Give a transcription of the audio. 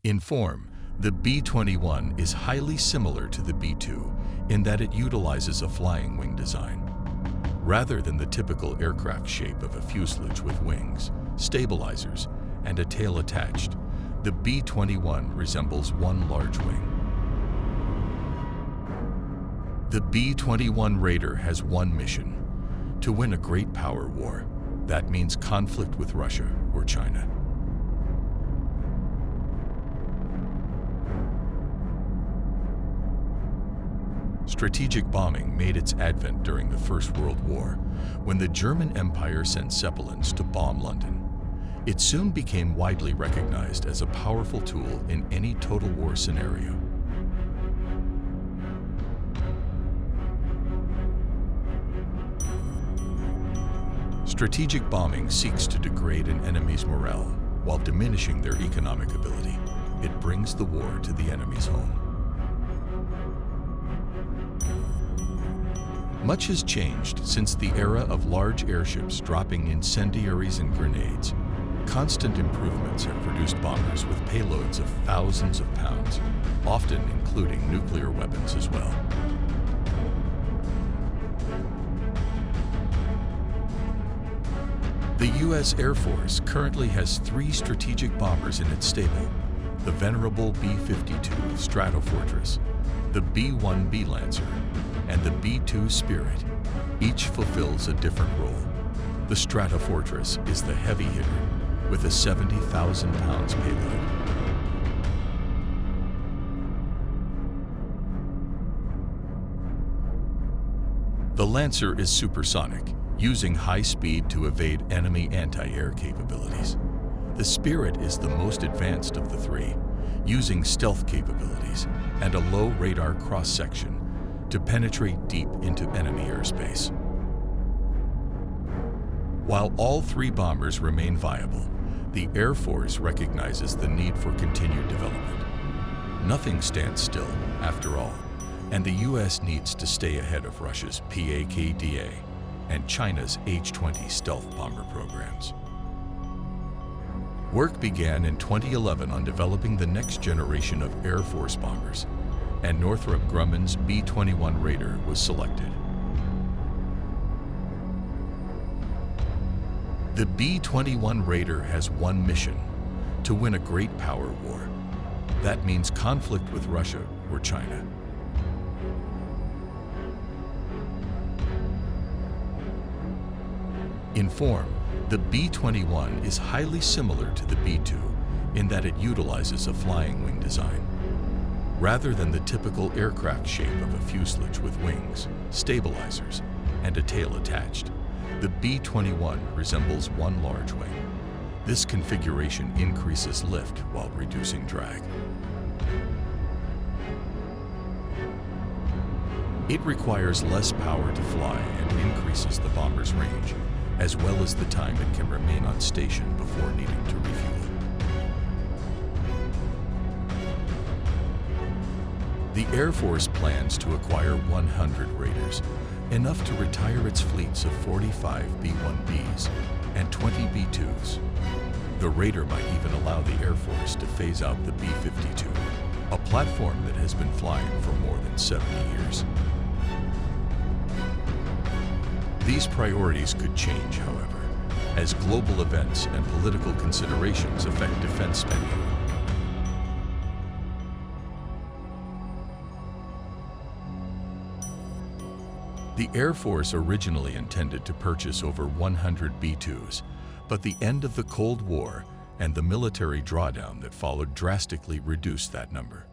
In form, the B-21 is highly similar to the B-2 in that it utilizes a flying wing design. Rather than the typical aircraft shape of a fuselage with wings, stabilizers, and a tail attached, the B-21 resembles one large wing. The B-21 Raider has one mission: to win a great power war. That means conflict with Russia or China. Strategic bombing made its advent during the First World War, when the German Empire sent Zeppelins to bomb London. It soon became widely recognized as a powerful tool in any total war scenario. Strategic bombing seeks to degrade an enemy's morale while diminishing their economic ability. It brings the war to the enemy's home. Much has changed since the era of large airships dropping incendiaries and grenades. Constant improvements have produced bombers with payloads of thousands of pounds, often including nuclear weapons as well. The U.S. Air Force currently has 3 strategic bombers in its stable: the venerable B-52 Stratofortress, the B-1B Lancer, and the B-2 Spirit. Each fulfills a different role. The Stratofortress is the heavy hitter with a 70,000 pounds payload. The Lancer is supersonic, using high speed to evade enemy anti-air capabilities. The Spirit is the most advanced of the 3, using stealth capabilities and a low radar cross-section to penetrate deep into enemy airspace. While all 3 bombers remain viable, the Air Force recognizes the need for continued development. Nothing stands still, after all, and the U.S. needs to stay ahead of Russia's PAKDA and China's H-20 stealth bomber programs. Work began in 2011 on developing the next generation of Air Force bombers, and Northrop Grumman's B-21 Raider was selected. The B-21 Raider has one mission: to win a great power war. That means conflict with Russia or China. In form, the B-21 is highly similar to the B-2 in that it utilizes a flying wing design. Rather than the typical aircraft shape of a fuselage with wings, stabilizers, and a tail attached, the B-21 resembles one large wing. This configuration increases lift while reducing drag. It requires less power to fly and increases the bomber's range, as well as the time it can remain on station before needing to refuel. The Air Force plans to acquire 100 Raiders, enough to retire its fleets of 45 B-1Bs and 20 B-2s. The Raider might even allow the Air Force to phase out the B-52, a platform that has been flying for more than 70 years. These priorities could change, however, as global events and political considerations affect defense spending. The Air Force originally intended to purchase over 100 B-2s, but the end of the Cold War and the military drawdown that followed drastically reduced that number.